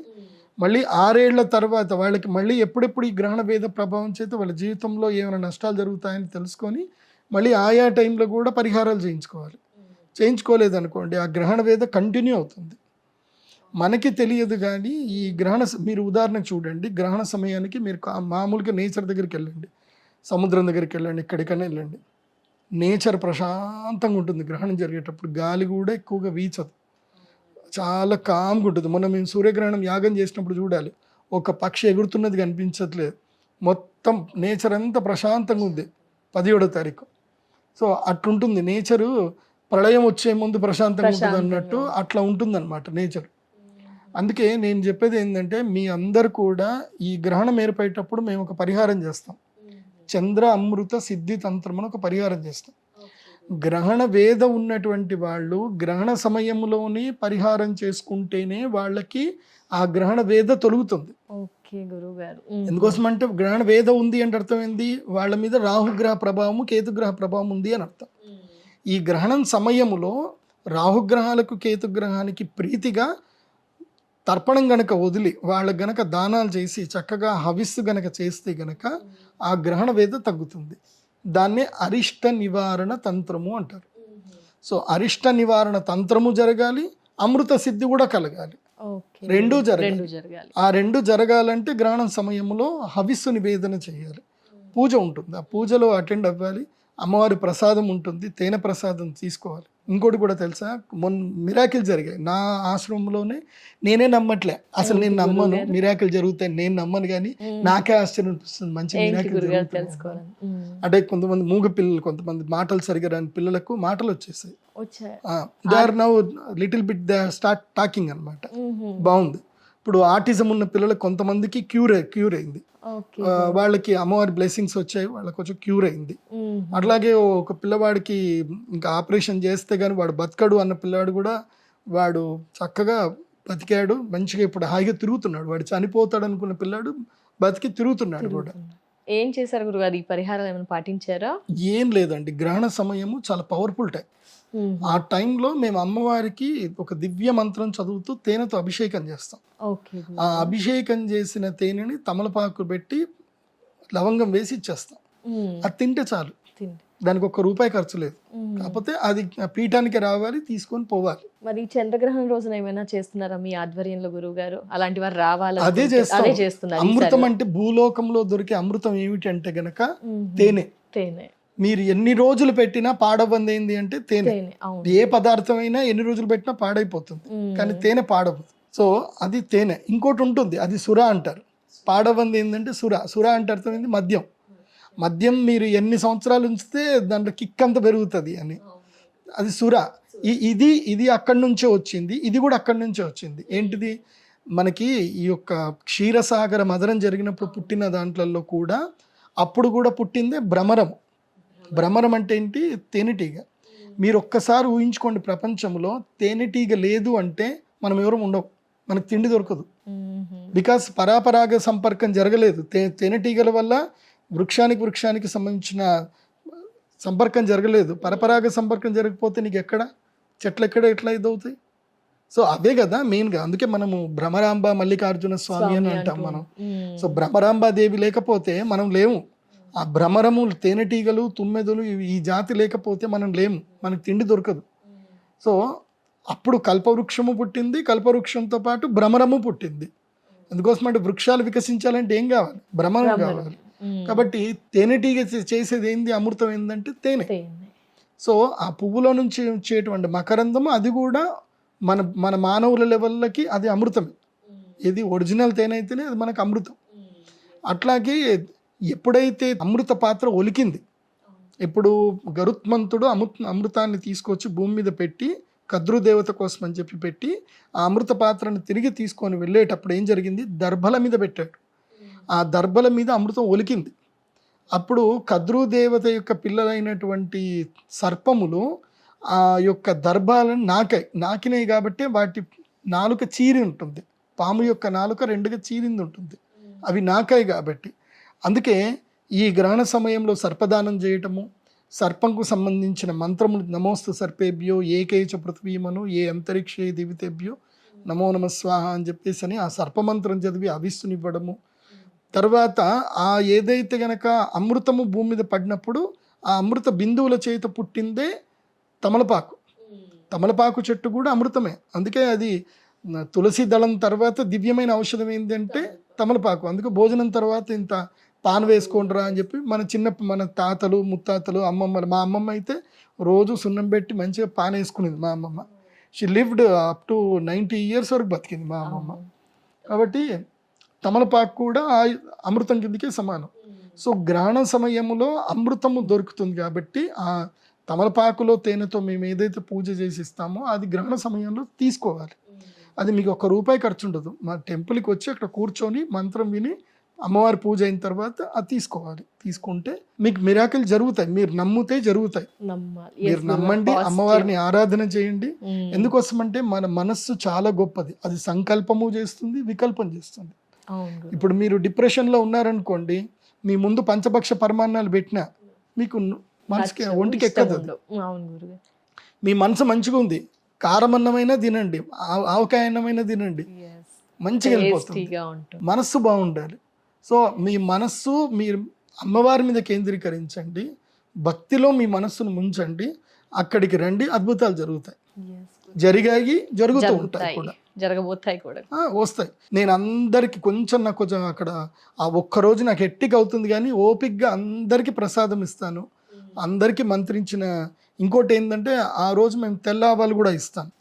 మళ్ళీ 6 ఏళ్ల తర్వాత వాళ్ళకి మళ్ళీ ఎప్పుడెప్పుడు ఈ గ్రహణ వేద ప్రభావం చేత వాళ్ళ జీవితంలో ఏమైనా నష్టాలు జరుగుతాయని తెలుసుకొని మళ్ళీ ఆయా టైంలో కూడా పరిహారాలు చేయించుకోవాలి. చేయించుకోలేదనుకోండి ఆ గ్రహణ వేద కంటిన్యూ అవుతుంది. మనకి తెలియదు కానీ ఈ మీరు ఉదాహరణకు చూడండి, గ్రహణ సమయానికి మీరు మామూలుగా నేచర్ దగ్గరికి వెళ్ళండి, సముద్రం దగ్గరికి వెళ్ళండి, ఎక్కడికైనా వెళ్ళండి, నేచర్ ప్రశాంతంగా ఉంటుంది. గ్రహణం జరిగేటప్పుడు గాలి కూడా ఎక్కువగా వీచదు, చాలా కామ్గా ఉంటుంది. మొన్న మేము సూర్యగ్రహణం యాగం చేసినప్పుడు చూడాలి, ఒక పక్షి ఎగురుతున్నది కనిపించట్లేదు, మొత్తం నేచర్ అంతా ప్రశాంతంగా ఉంది 17వ తారీఖు. సో అట్లుంటుంది నేచరు. ప్రళయం వచ్చే ముందు ప్రశాంతంగా ఉంటుంది అన్నట్టు అట్లా ఉంటుందన్నమాట నేచర్. అందుకే నేను చెప్పేది ఏంటంటే మీ అందరు కూడా ఈ గ్రహణం ఏర్పడేటప్పుడు మేము ఒక పరిహారం చేస్తాం, చంద్ర అమృత సిద్ధి తంత్రం అని ఒక పరిహారం చేస్తాం. గ్రహణ వేద ఉన్నటువంటి వాళ్ళు గ్రహణ సమయంలోనే పరిహారం చేసుకుంటేనే వాళ్ళకి ఆ గ్రహణ వేద తొలుగుతుంది. ఎందుకోసం అంటే గ్రహణ వేద ఉంది అంటే అర్థం ఏంది, వాళ్ళ మీద రాహుగ్రహ ప్రభావము కేతుగ్రహ ప్రభావం ఉంది అని అర్థం. ఈ గ్రహణం సమయములో రాహుగ్రహాలకు కేతుగ్రహానికి ప్రీతిగా తర్పణం గనక వదిలి వాళ్ళకి గనక దానాలు చేసి చక్కగా హవిస్సు గనక చేస్తే గనక ఆ గ్రహణ వేద తగ్గుతుంది. దాన్నే అరిష్ట నివారణ తంత్రము అంటారు. సో అరిష్ట నివారణ తంత్రము జరగాలి, అమృత సిద్ధి కూడా కలగాలి, రెండూ జరగాలి. ఆ రెండు జరగాలంటే గ్రహణం సమయంలో హవిస్సు నివేదన చేయాలి, పూజ ఉంటుంది, ఆ పూజలో అటెండ్ అవ్వాలి, అమ్మవారి ప్రసాదం ఉంటుంది, తేనె ప్రసాదం తీసుకోవాలి. ఇంకోటి కూడా తెలుసా, మొన్న మిరాకిల్ జరిగాయి నా ఆశ్రమంలోనే. నేనే నమ్మట్లే అసలు, నేను నమ్మను మిరాకిల్ జరుగుతాయి, నేను నమ్మను, కానీ నాకే ఆశ్చర్యం అనిపిస్తుంది మంచి మిరాకిల్ జరుగుతాయి. అంటే కొంతమంది మూగ పిల్లలు, కొంతమంది మాటలు సరిగా రాని పిల్లలకు మాటలు వచ్చేసాయి. They are now little bit they start talking అనమాట. బాగుంది. ఇప్పుడు ఆటిజం ఉన్న పిల్లలకు కొంతమందికి క్యూర్ అయింది, వాళ్ళకి అమ్మవారి బ్లెస్సింగ్స్ వచ్చాయి, వాళ్ళకి కొంచెం క్యూర్ అయింది. అట్లాగే ఒక పిల్లవాడికి ఇంకా ఆపరేషన్ చేస్తే కానీ వాడు బతకడు అన్న పిల్లవాడు కూడా వాడు చక్కగా బతికాడు, మంచిగా ఇప్పుడు హాయిగా తిరుగుతున్నాడు. వాడు చనిపోతాడు అనుకున్న పిల్లాడు బతికి తిరుగుతున్నాడు కూడా. ఏం చేశారు గురుగారు, ఈ పరిహారాలు ఏమైనా పాటించారా? ఏం లేదండి, గ్రహణ సమయము చాలా పవర్ఫుల్ టైం. ఆ టైంలో మేము అమ్మవారికి ఒక దివ్య మంత్రం చదువుతూ తేనెతో అభిషేకం చేస్తాం. ఆ అభిషేకం చేసిన తేనెని తమలపాకు పెట్టి లవంగం వేసి ఇచ్చేస్తాం. అది తింటే చాలు, దానికి ₹1 ఖర్చు లేదు. కాకపోతే అది పీఠానికి రావాలి, తీసుకొని పోవాలి. మరి చంద్రగ్రహణం రోజున ఏమైనా చేస్తున్నారా మీ ఆధ్వర్యంలో గురువు గారు? అలాంటి వారు రావాలి, అదే చేస్తున్నారు. అమృతం అంటే భూలోకంలో దొరికే అమృతం ఏమిటి అంటే గనక తేనె. మీరు ఎన్ని రోజులు పెట్టినా పాడవంది ఏంది అంటే తేనె. ఏ పదార్థం అయినా ఎన్ని రోజులు పెట్టినా పాడైపోతుంది, కానీ తేనె పాడవదు. సో అది తేనె. ఇంకోటి ఉంటుంది, అది సుర అంటారు. పాడవంది ఏంటంటే సుర అంటే అర్థం ఏంది, మద్యం మీరు ఎన్ని సంవత్సరాలు ఉంచితే దాంట్లో కిక్ అంత పెరుగుతుంది అని, అది సుర. ఇది అక్కడి నుంచే వచ్చింది, ఇది కూడా అక్కడి నుంచే వచ్చింది. ఏంటిది, మనకి ఈ యొక్క క్షీరసాగర మదనం జరిగినప్పుడు పుట్టిన దాంట్లలో కూడా అప్పుడు కూడా పుట్టిందే భ్రమరం. భ్రమరం అంటే ఏంటి, తేనెటీగ. మీరు ఒక్కసారి ఊహించుకోండి, ప్రపంచంలో తేనెటీగ లేదు అంటే మనం ఎవరు ఉండవు, మనకు తిండి దొరకదు. బికాస్ పరాపరాగ సంపర్కం జరగలేదు. తేనెటీగల వల్ల వృక్షానికి సంబంధించిన సంపర్కం జరగలేదు. పరపరాగ సంపర్కం జరగకపోతే నీకు చెట్లు ఎట్లా ఇదవుతాయి? సో అవే కదా మెయిన్గా. అందుకే మనము భ్రమరాంబ మల్లికార్జున స్వామి అని అంటాం మనం. సో భ్రమరాంబాదేవి లేకపోతే మనం లేము. ఆ భ్రమరము, తేనెటీగలు, తుమ్మెదలు, ఈ జాతి లేకపోతే మనం లేము, మనకు తిండి దొరకదు. సో అప్పుడు కల్పవృక్షము పుట్టింది, కల్పవృక్షంతో పాటు భ్రమరము పుట్టింది. అందుకోసం అంటే వృక్షాలు వికసించాలంటే ఏం కావాలి? భ్రమరం కావాలి. కాబట్టి తేనెటీగ చేసేది ఏంది? అమృతం ఏంటంటే తేనె. సో ఆ పువ్వులో నుంచి వచ్చేటువంటి మకరందము అది కూడా మన మన మానవుల లెవెల్కి అది అమృతమే. ఇది ఒరిజినల్ తేనె అయితేనే అది మనకు అమృతం. అట్లాగే ఎప్పుడైతే అమృత పాత్ర ఒలికింది, ఇప్పుడు గరుత్మంతుడు అమృతాన్ని తీసుకొచ్చి భూమి మీద పెట్టి కద్రు దేవత కోసం అని చెప్పి పెట్టి ఆ అమృత పాత్రను తిరిగి తీసుకొని వెళ్ళేటప్పుడు ఏం జరిగింది? దర్భల మీద పెట్టాడు. ఆ దర్భల మీద అమృతం ఒలికింది. అప్పుడు కద్రు దేవత యొక్క పిల్లలైనటువంటి సర్పములు ఆ యొక్క దర్భాలను నాకినాయి కాబట్టి వాటి నాలుక చీరి ఉంటుంది. పాము యొక్క నాలుక రెండుగా చీరింది ఉంటుంది, అవి నాకాయి కాబట్టి. అందుకే ఈ గ్రహణ సమయంలో సర్పదానం చేయటము, సర్పంకు సంబంధించిన మంత్రములు నమోస్తు సర్పేభ్యో ఏకైచ పృథ్వీమను ఏ అంతరిక్షే దివితేభ్యో నమో నమ స్వాహ అని చెప్పేసి అని ఆ సర్పమంత్రం చదివి అవిస్తునివ్వడము. తర్వాత ఆ ఏదైతే గనక అమృతము భూమి మీద పడినప్పుడు ఆ అమృత బిందువుల చేత పుట్టిందే తమలపాకు. తమలపాకు చెట్టు కూడా అమృతమే. అందుకే అది తులసి దళం తర్వాత దివ్యమైన ఔషధం ఏంటంటే తమలపాకు. అందుకే భోజనం తర్వాత ఇంత పాన్ వేసుకోండిరా అని చెప్పి మన తాతలు ముత్తాతలు అమ్మమ్మలు, మా అమ్మమ్మ అయితే రోజు సున్నం పెట్టి మంచిగా పాన్ వేసుకునేది మా అమ్మమ్మ. She lived up to 90 years వరకు బతికింది మా అమ్మమ్మ. కాబట్టి తమలపాకు కూడా అమృతం కిందకే సమానం. సో గ్రహణ సమయంలో అమృతము దొరుకుతుంది కాబట్టి ఆ తమలపాకులో తేనెతో మేము ఏదైతే పూజ చేసి ఇస్తామో అది గ్రహణ సమయంలో తీసుకోవాలి. అది మీకు ₹1 ఖర్చు ఉండదు. మా టెంపుల్కి వచ్చి అక్కడ కూర్చొని మంత్రం విని అమ్మవారి పూజ అయిన తర్వాత అది తీసుకోవాలి. తీసుకుంటే మీకు మిరాకిల్ జరుగుతాయి. మీరు నమ్మితే జరుగుతాయి. మీరు నమ్మండి, అమ్మవారిని ఆరాధన చేయండి. ఎందుకోసం అంటే మన మనస్సు చాలా గొప్పది. అది సంకల్పము చేస్తుంది, వికల్పం చేస్తుంది. ఇప్పుడు మీరు డిప్రెషన్లో ఉన్నారనుకోండి, మీ ముందు పంచభక్ష పరమాన్నాలు పెట్టినా మీకు మనసుకి ఒంటికి ఎక్కదు. మీ మనసు మంచిగా ఉంది, కారం అన్నమైనా తినండి, ఆవకాయ అన్నమైనా తినండి, మంచిగా వెళ్ళిపోతుంది. మనస్సు బాగుండాలి. సో మీ మనస్సు మీరు అమ్మవారి మీద కేంద్రీకరించండి, భక్తిలో మీ మనస్సును ముంచండి, అక్కడికి రండి, అద్భుతాలు జరుగుతాయి. జరుగుతూ ఉంటాయి కూడా, జరగబోతాయి కూడా, వస్తాయి. నేను అందరికి నాకు కొంచెం అక్కడ ఆ ఒక్కరోజు నాకు ఎట్టిక అవుతుంది కానీ ఓపిక్గా అందరికీ ప్రసాదం ఇస్తాను, అందరికీ మంత్రించిన. ఇంకోటి ఏంటంటే ఆ రోజు మేము తెల్ల ఆవాలు కూడా ఇస్తాను.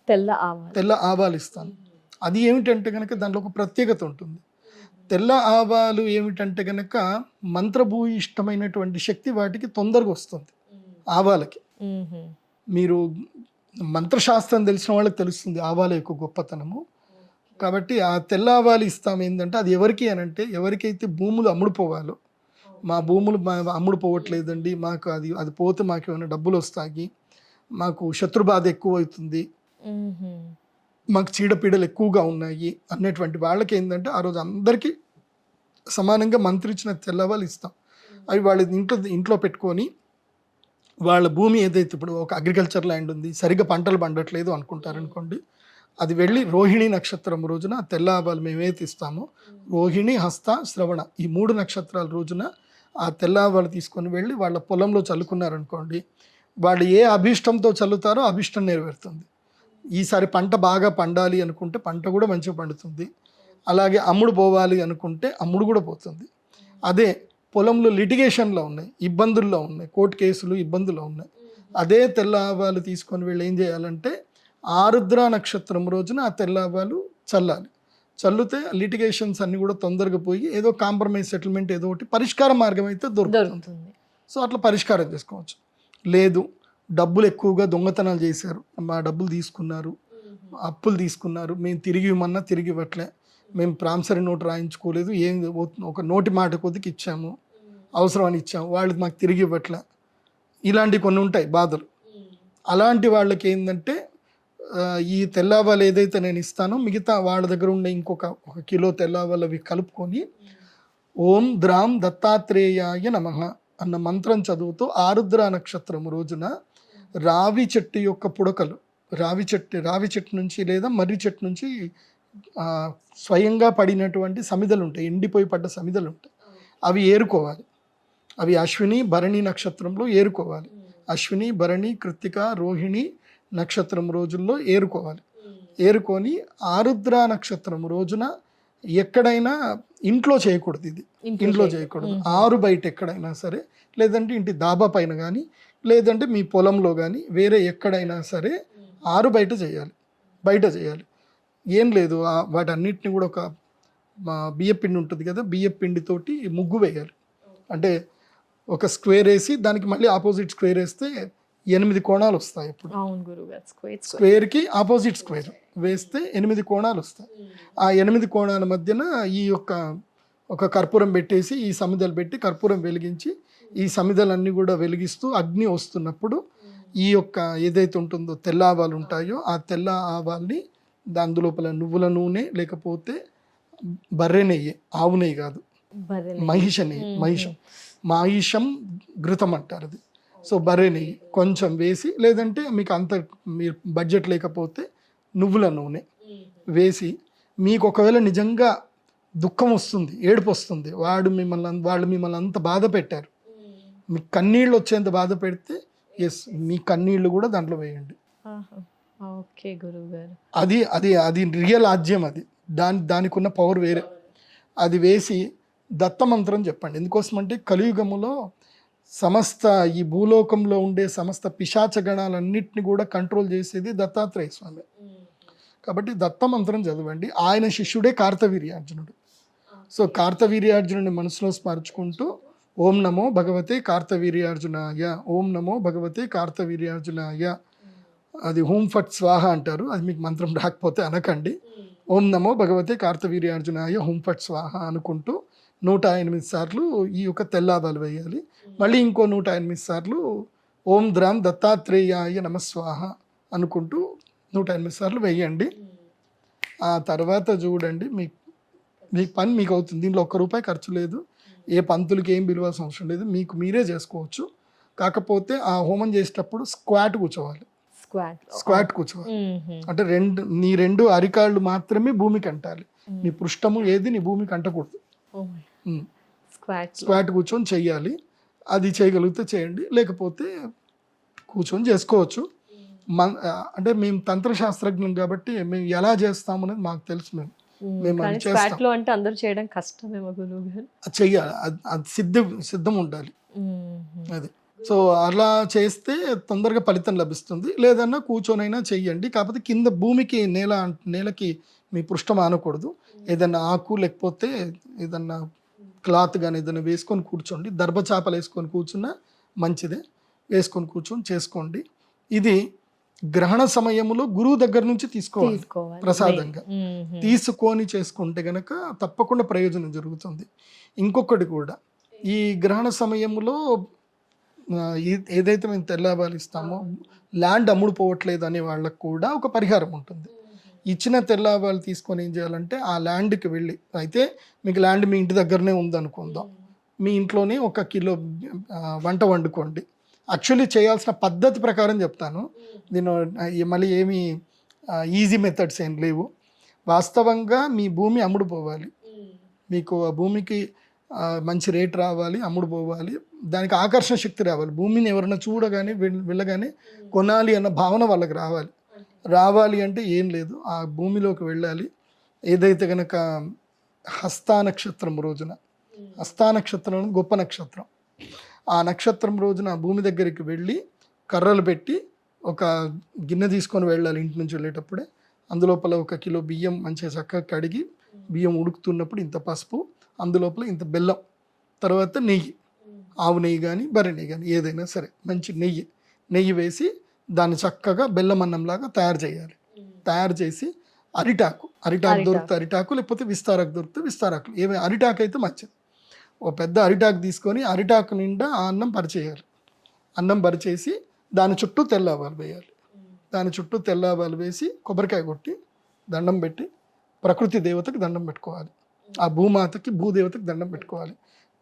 తెల్ల ఆవాలు ఇస్తాను. అది ఏమిటంటే కనుక దాంట్లో ఒక ప్రత్యేకత ఉంటుంది. తెల్ల ఆవాలు ఏమిటంటే కనుక మంత్రభూయిష్టమైనటువంటి శక్తి వాటికి తొందరగా వస్తుంది. ఆవాలకి మీరు మంత్రశాస్త్రం తెలిసిన వాళ్ళకి తెలుస్తుంది ఆవాల యొక్క గొప్పతనము. కాబట్టి ఆ తెల్ల ఆవాలు ఇస్తాం. ఏంటంటే అది ఎవరికి అనంటే ఎవరికైతే భూములు అమ్ముడుపోవాలో, మా భూములు అమ్ముడుపోవట్లేదండి, మాకు అది పోతే మాకు ఏమైనా డబ్బులు వస్తాయి, మాకు శత్రుబాధ ఎక్కువ అవుతుంది, మాకు చీడపీడలు ఎక్కువగా ఉన్నాయి అన్నటువంటి వాళ్ళకి ఏంటంటే ఆ రోజు అందరికీ సమానంగా మంత్రించిన తెల్లవాళ్ళు ఇస్తాం. అవి వాళ్ళ ఇంట్లో పెట్టుకొని వాళ్ళ భూమి ఏదైతే ఇప్పుడు ఒక అగ్రికల్చర్ ల్యాండ్ ఉంది, సరిగ్గా పంటలు పండట్లేదు అనుకుంటారనుకోండి, అది వెళ్ళి రోహిణి నక్షత్రం రోజున తెల్ల ఆవాలు మేమైతే ఇస్తామో, రోహిణి, హస్త, శ్రవణ ఈ 3 నక్షత్రాల రోజున ఆ తెల్ల ఆవాలు తీసుకొని వెళ్ళి వాళ్ళ పొలంలో చల్లుకున్నారనుకోండి, వాళ్ళు ఏ అభీష్టంతో చల్లుతారో అభీష్టం నెరవేరుతుంది. ఈసారి పంట బాగా పండాలి అనుకుంటే పంట కూడా మంచిగా పండుతుంది. అలాగే అమ్ముడు పోవాలి అనుకుంటే అమ్ముడు కూడా పోతుంది. అదే పొలంలో లిటిగేషన్లో ఉన్నాయి, ఇబ్బందుల్లో ఉన్నాయి, కోర్టు కేసులు ఇబ్బందులు ఉన్నాయి, అదే తెల్ల ఆవాలు తీసుకొని వెళ్ళి ఏం చేయాలంటే ఆరుద్ర నక్షత్రం రోజున ఆ తెల్ల ఆవాలు చల్లాలి. చల్లితే లిటిగేషన్స్ అన్నీ కూడా తొందరగా పోయి ఏదో కాంప్రమైజ్ సెటిల్మెంట్ ఏదో ఒకటి పరిష్కార మార్గం అయితే దొరుకుతుంది. సో అట్లా పరిష్కారం చేసుకోవచ్చు. లేదు డబ్బులు ఎక్కువగా దొంగతనాలు చేశారు, మా డబ్బులు తీసుకున్నారు, అప్పులు తీసుకున్నారు, మేము తిరిగి ఇవ్వమన్నా తిరిగి ఇవ్వట్లే, మేము ప్రామిసరీ నోట్ రాయించుకోలేదు, ఏం ఒక నోటి మాట కొద్దికి ఇచ్చాము, అవసరం అని ఇచ్చాము, వాళ్ళు మాకు తిరిగి ఇవ్వట్లే, ఇలాంటివి కొన్ని ఉంటాయి బాధలు. అలాంటి వాళ్ళకి ఏంటంటే ఈ తెల్లవాళ్ళు ఏదైతే నేను ఇస్తానో మిగతా వాళ్ళ దగ్గర ఉండే ఇంకొక 1 కిలో తెల్లవాళ్ళు అవి కలుపుకొని ఓం ద్రాం దత్తాత్రేయాయ నమః అన్న మంత్రం చదువుతూ ఆరుద్ర నక్షత్రం రోజున రావి చెట్టు యొక్క పుడకలు, రావి చెట్టు నుంచి లేదా మర్రి చెట్టు నుంచి స్వయంగా పడినటువంటి సమిదలు ఉంటాయి, ఎండిపోయి పడ్డ సమిదలు ఉంటాయి, అవి ఏరుకోవాలి. అవి అశ్విని భరణి నక్షత్రంలో ఏరుకోవాలి. అశ్విని భరణి కృత్తిక రోహిణి నక్షత్రం రోజుల్లో ఏరుకోవాలి. ఏరుకొని ఆరుద్ర నక్షత్రం రోజున ఎక్కడైనా ఇంట్లో చేయకూడదు, ఇది ఇంట్లో చేయకూడదు. ఆరు బయట ఎక్కడైనా సరే, లేదంటే ఇంటి దాబా పైన కానీ, లేదంటే మీ పొలంలో కానీ, వేరే ఎక్కడైనా సరే ఆరు బయట చేయాలి. బయట చేయాలి, ఏం లేదు. వాటన్నిటిని కూడా ఒక బియ్యపిండి ఉంటుంది కదా, బియ్యపిండితోటి ముగ్గు వేయాలి. అంటే ఒక స్క్వేర్ వేసి దానికి మళ్ళీ ఆపోజిట్ స్క్వేర్ వేస్తే 8 కోణాలు వస్తాయి. ఇప్పుడు స్క్వేర్కి ఆపోజిట్ స్క్వేర్ వేస్తే 8 కోణాలు వస్తాయి. ఆ 8 కోణాల మధ్యన ఈ యొక్క ఒక కర్పూరం పెట్టేసి, ఈ సమిదలు పెట్టి కర్పూరం వెలిగించి, ఈ సమిదలన్నీ కూడా వెలిగిస్తూ అగ్ని వస్తున్నప్పుడు ఈ యొక్క ఏదైతే ఉంటుందో తెల్ల ఆవాలు ఉంటాయో, ఆ తెల్ల ఆవాల్ని దాని లోపల నువ్వుల నూనె, లేకపోతే బర్రె నెయ్యి, ఆవు నెయ్యి కాదు, మహిష నెయ్యి, మాయిషం ఘృతం అంటారు అది. సో బర్రె నెయ్యి కొంచెం వేసి, లేదంటే మీకు అంత మీరు బడ్జెట్ లేకపోతే నువ్వుల నూనె వేసి, మీకు ఒకవేళ నిజంగా దుఃఖం వస్తుంది, ఏడుపు వస్తుంది, వాళ్ళు మిమ్మల్ని అంత బాధ పెట్టారు, మీకు కన్నీళ్ళు వచ్చేంత బాధ పెడితే ఎస్, మీ కన్నీళ్ళు కూడా దాంట్లో వేయండి. ఓకే గురువు గారు, అది అది అది రియల్ ఆజ్యం. అది దానికి ఉన్న పవర్ వేరే. అది వేసి దత్తమంత్రం చెప్పండి. ఎందుకోసం అంటే కలియుగములో సమస్త ఈ భూలోకంలో ఉండే సమస్త పిశాచ గణాలన్నింటినీ కూడా కంట్రోల్ చేసేది దత్తాత్రేయ స్వామి. కాబట్టి దత్తమంత్రం చదవండి. ఆయన శిష్యుడే కార్తవీర్యార్జునుడు. సో కార్తవీర్యార్జునుడిని మనసులో స్మరించుకుంటూ ఓం నమో భగవతే కార్తవీర్యార్జునాయ, ఓం నమో భగవతే కార్తవీర్యార్జునాయ, అది హూం ఫట్ స్వాహ అంటారు. అది మీకు మంత్రం రాకపోతే అనకండి. ఓం నమో భగవతే కార్తవీర్యార్జునాయ హూం ఫట్ స్వాహ అనుకుంటూ 108 సార్లు ఈ యొక్క తెల్లాదాలు వేయాలి. మళ్ళీ ఇంకో 108 సార్లు ఓం ద్రాం దత్తాత్రేయాయ నమస్వాహ అనుకుంటూ 108 సార్లు వేయండి. ఆ తర్వాత చూడండి, మీ పని మీకు అవుతుంది. దీంట్లో ₹1 ఖర్చు లేదు, ఏ పంతులకి ఏం పిలవాల్సిన అవసరం లేదు, మీకు మీరే చేసుకోవచ్చు. కాకపోతే ఆ హోమం చేసేటప్పుడు స్క్వాట్ కూర్చోవాలి. స్క్వాట్ కూర్చోవాలి అంటే నీ 2 అరికాళ్ళు మాత్రమే భూమికి అంటాలి. నీ పృష్ఠము ఏది నీ భూమికి అంటకూడదు. స్క్వాట్ కూర్చొని చెయ్యాలి. అది చేయగలిగితే చేయండి, లేకపోతే కూర్చొని చేసుకోవచ్చు. అంటే మేము తంత్రశాస్త్రజ్ఞం కాబట్టి మేము ఎలా చేస్తాము అనేది మాకు తెలుసు. మేము అంటే అందరూ చేయడం కష్టమేమో గురువు గారు. చెయ్యాలి, అది సిద్ధం ఉండాలి అది. సో అలా చేస్తే తొందరగా ఫలితం లభిస్తుంది. లేదన్నా కూర్చొనైనా చెయ్యండి. కాకపోతే కింద భూమికి నేలకి మీ పృష్ఠం ఆనకూడదు. ఏదన్నా ఆకు లేకపోతే ఏదన్నా క్లాత్ కానీ ఏదైనా వేసుకొని కూర్చోండి. దర్భచాపలు వేసుకొని కూర్చున్నా మంచిదే, వేసుకొని కూర్చొని చేసుకోండి. ఇది గ్రహణ సమయంలో గురువు దగ్గర నుంచి తీసుకోవాలి ప్రసాదంగా. తీసుకొని చేసుకుంటే గనక తప్పకుండా ప్రయోజనం జరుగుతుంది. ఇంకొకటి కూడా, ఈ గ్రహణ సమయంలో ఏదైతే మేము తెల్లాబాలు ఇస్తామో ల్యాండ్ అమ్ముడు పోవట్లేదు అనే వాళ్ళకు కూడా ఒక పరిహారం ఉంటుంది. ఇచ్చిన తెల్లాబాలు తీసుకొని ఏం చేయాలంటే ఆ ల్యాండ్కి వెళ్ళి, అయితే మీకు ల్యాండ్ మీ ఇంటి దగ్గరనే ఉందనుకుందాం, మీ ఇంట్లోనే 1 కిలో వంట వండుకోండి. యాక్చువల్లీ చేయాల్సిన పద్ధతి ప్రకారం చెప్తాను, నేను మళ్ళీ ఏమీ ఈజీ మెథడ్స్ ఏం లేవు. వాస్తవంగా మీ భూమి అమ్ముడు పోవాలి, మీకు ఆ భూమికి మంచి రేట్ రావాలి, అమ్ముడు పోవాలి, దానికి ఆకర్షణ శక్తి రావాలి. భూమిని ఎవరైనా చూడగానే వెళ్ళగానే కొనాలి అన్న భావన వాళ్ళకి రావాలి అంటే ఏం లేదు, ఆ భూమిలోకి వెళ్ళాలి. ఏదైతే కనుక హస్తా నక్షత్రం రోజున, హస్తా నక్షత్రం గొప్ప నక్షత్రం, ఆ నక్షత్రం రోజున భూమి దగ్గరికి వెళ్ళి కర్రలు పెట్టి ఒక గిన్నె తీసుకొని వెళ్ళాలి. ఇంటి నుంచి వెళ్ళేటప్పుడే అందులోపల 1 కిలో బియ్యం మంచిగా చక్కగా కడిగి, బియ్యం ఉడుకుతున్నప్పుడు ఇంత పసుపు, అందులోపల ఇంత బెల్లం, తర్వాత నెయ్యి, ఆవు నెయ్యి కానీ బర్రె నెయ్యి కానీ ఏదైనా సరే మంచి నెయ్యి వేసి దాన్ని చక్కగా బెల్లం అన్నంలాగా తయారు చేయాలి. తయారు చేసి అరిటాకు దొరికితే అరిటాకు, లేకపోతే విస్తారాకు దొరికితే విస్తారాకు, ఏమైనా అరిటాకు అయితే మంచిది. ఒక పెద్ద అరిటాకు తీసుకొని అరిటాకు నిండా ఆ అన్నం పరిచేయాలి. అన్నం పరిచేసి దాని చుట్టూ తెల్లావాలు వేయాలి. దాని చుట్టూ తెల్లావాలు వేసి కొబ్బరికాయ కొట్టి దండం పెట్టి ప్రకృతి దేవతకి దండం పెట్టుకోవాలి. ఆ భూమాతకి భూదేవతకి దండం పెట్టుకోవాలి.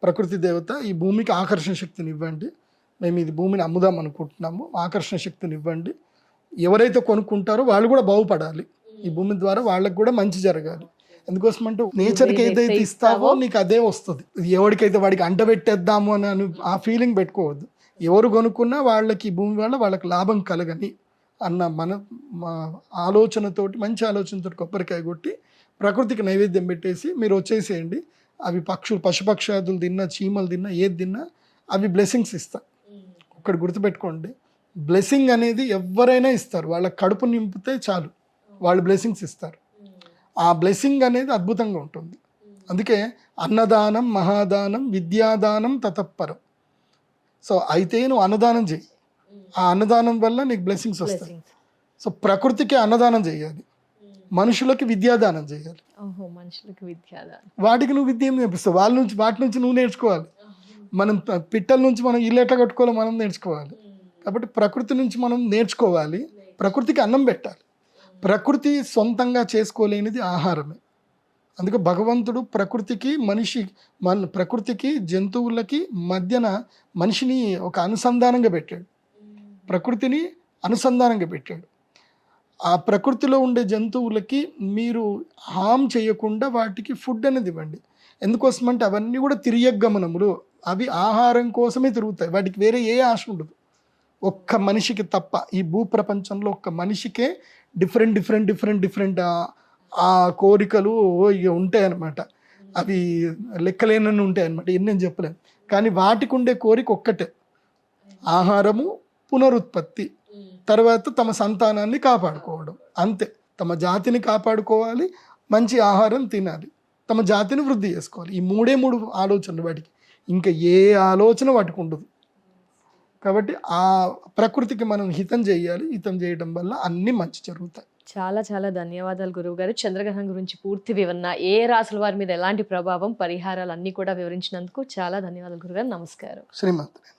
ప్రకృతి దేవత, ఈ భూమికి ఆకర్షణ శక్తిని ఇవ్వండి, మేము ఇది భూమిని అమ్ముదాం అనుకుంటున్నాము, ఆకర్షణ శక్తిని ఇవ్వండి. ఎవరైతే కొనుక్కుంటారో వాళ్ళు కూడా బాగుపడాలి, ఈ భూమి ద్వారా వాళ్ళకి కూడా మంచి జరగాలి. ఎందుకోసం అంటే నేచర్కి ఏదైతే ఇస్తావో నీకు అదే వస్తుంది. ఎవరికైతే వాడికి అంటబెట్టేద్దాము అని ఆ ఫీలింగ్ పెట్టుకోవద్దు. ఎవరు కొనుక్కున్నా వాళ్ళకి భూమి వల్ల వాళ్ళకి లాభం కలగని అన్న మా ఆలోచనతోటి, మంచి ఆలోచనతోటి కొబ్బరికాయ కొట్టి ప్రకృతికి నైవేద్యం పెట్టేసి మీరు వచ్చేసేయండి. అవి పశుపక్షాదులు తిన్నా, చీమలు తిన్నా, ఏది తిన్నా అవి బ్లెస్సింగ్స్ ఇస్తాయి. ఒకటి గుర్తుపెట్టుకోండి, బ్లెస్సింగ్ అనేది ఎవరైనా ఇస్తారు. వాళ్ళ కడుపు నింపితే చాలు వాళ్ళు బ్లెస్సింగ్స్ ఇస్తారు. ఆ బ్లెస్సింగ్ అనేది అద్భుతంగా ఉంటుంది. అందుకే అన్నదానం మహాదానం విద్యాదానం తతప్పరం. సో అయితే నువ్వు అన్నదానం చేయి, ఆ అన్నదానం వల్ల నీకు బ్లెస్సింగ్స్ వస్తాయి. సో ప్రకృతికి అన్నదానం చేయాలి, మనుషులకి విద్యాదానం చేయాలి. మనుషులకి విద్యాదానం, వాటికి నువ్వు విద్య ఏం నేర్పిస్తావు? వాటి నుంచి నువ్వు నేర్చుకోవాలి. మనం పిట్టల నుంచి మనం ఇల్లు ఎట్లా కట్టుకోవాలో మనం నేర్చుకోవాలి. కాబట్టి ప్రకృతి నుంచి మనం నేర్చుకోవాలి, ప్రకృతికి అన్నం పెట్టాలి. ప్రకృతి సొంతంగా చేసుకోలేనిది ఆహారమే. అందుకే భగవంతుడు ప్రకృతికి జంతువులకి మధ్యన మనిషిని ఒక అనుసంధానంగా పెట్టాడు, ప్రకృతిని అనుసంధానంగా పెట్టాడు. ఆ ప్రకృతిలో ఉండే జంతువులకి మీరు హామ్ చేయకుండా వాటికి ఫుడ్ అనేది ఇవ్వండి. ఎందుకోసమంటే అవన్నీ కూడా తిరియగమనములు, అవి ఆహారం కోసమే తిరుగుతాయి, వాటికి వేరే ఏ ఆశ ఉండదు. ఒక్క మనిషికి తప్ప ఈ భూప్రపంచంలో ఒక్క మనిషికే డిఫరెంట్ ఆ కోరికలు ఇక ఉంటాయన్నమాట. అవి లెక్కలేనని ఉంటాయి అన్నమాట, ఎన్ని నేను చెప్పలేను. కానీ వాటికి ఉండే కోరిక ఒక్కటే, ఆహారము, పునరుత్పత్తి, తర్వాత తమ సంతానాన్ని కాపాడుకోవడం. అంతే, తమ జాతిని కాపాడుకోవాలి, మంచి ఆహారం తినాలి, తమ జాతిని వృద్ధి చేసుకోవాలి. ఈ మూడు ఆలోచనలు వాటికి, ఇంకా ఏ ఆలోచన వాటికి ఉండదు. కాబట్టి ఆ ప్రకృతికి మనం హితం చేయాలి, హితం చేయడం వల్ల అన్నీ మంచి జరుగుతాయి. చాలా చాలా ధన్యవాదాలు గురువు గారు. చంద్రగ్రహణం గురించి పూర్తి వివరణ, ఏ రాసుల వారి మీద ఎలాంటి ప్రభావం, పరిహారాలు అన్నీ కూడా వివరించినందుకు చాలా ధన్యవాదాలు గురుగారు. నమస్కారం. శ్రీమంతుడు.